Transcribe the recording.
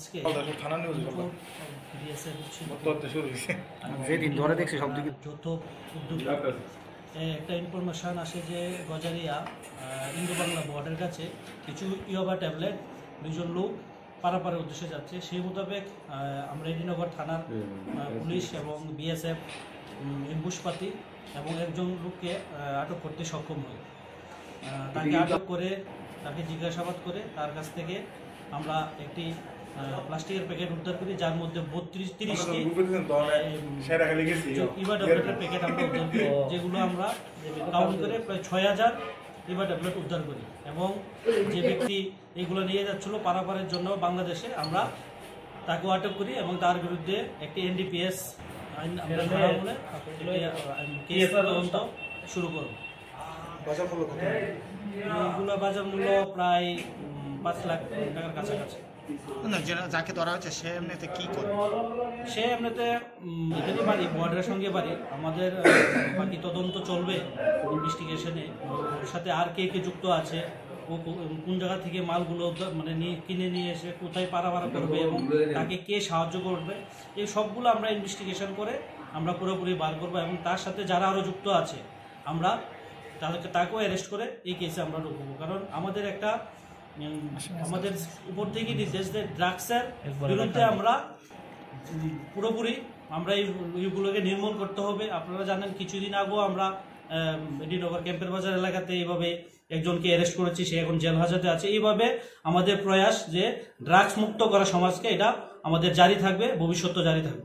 আজকে থানা নিউজ যেদিন ধরে দেখছি সব দিকে যৌথ উদ্যোগ একটা ইনফরমেশন আসে যে গজারিয়া ইন্দো বাংলা বর্ডারের কাছে কিছু ইয়াবা ট্যাবলেট দুজন লোক পারাপারের উদ্দেশ্যে যাচ্ছে। সেই মোতাবেক আমরা এডিনগর থানার পুলিশ এবং বিএসএফ এম্বুশপাতি এবং একজন লোককে আটক করতে সক্ষম হয়। তাকে আটক করে তাকে জিজ্ঞাসাবাদ করে তার কাছ থেকে আমরা একটি প্লাস্টিকের প্যাকেট উদ্ধার করি, যার মধ্যে 32-30টি ইভা ট্যাবলেটের প্যাকেট আমরা উদ্ধার করি, যেগুলো আমরা কাউন্ট করে প্রায় 6000 ইভা ট্যাবলেট উদ্ধার করি। এবং যে ব্যক্তি এগুলো নিয়ে যাচ্ছিল পারাপারের জন্য বাংলাদেশে, আমরা তাকেও আটক করি এবং তার বিরুদ্ধে একটি এনডিপিএস আইন আমরা বলে কেস তদন্ত শুরু করব। এগুলো বাজার মূল্য প্রায় 5 লাখ টাকার কাছাকাছি। যাকে ধরা হচ্ছে সে এমনিতে কি করে? সে এমনিতে এখানে বাড়ি, বর্ডারের সঙ্গে বাড়ি। আমাদের বাকি তদন্ত চলবে ইনভেস্টিগেশনে। ওর সাথে আর কে কে যুক্ত আছে, ও কোন জায়গা থেকে মালগুলো মানে কিনে নিয়ে এসে কোথায় পারাপার করবে এবং তাকে কে সাহায্য করবে, এই সবগুলো আমরা ইনভেস্টিগেশন করে আমরা পুরোপুরি বার করবো। এবং তার সাথে যারা আরও যুক্ত আছে আমরা তাকেও অ্যারেস্ট করে এই কেসে আমরা ঢুকবো। কারণ আমাদের একটা আমাদের উপর থেকে নির্দেশ দেয় ড্রাগসের বিরুদ্ধে আমরা পুরোপুরি আমরা এইগুলোকে নির্মূল করতে হবে। আপনারা জানেন কিছুদিন আগেও আমরা এডিনগর ক্যাম্পের বাজার এলাকাতে এইভাবে একজনকে অ্যারেস্ট করেছি, সে এখন জেল হাজতে আছে। এইভাবে আমাদের প্রয়াস যে ড্রাগস মুক্ত করা সমাজকে, এটা আমাদের জারি থাকবে, ভবিষ্যতেও জারি থাকবে।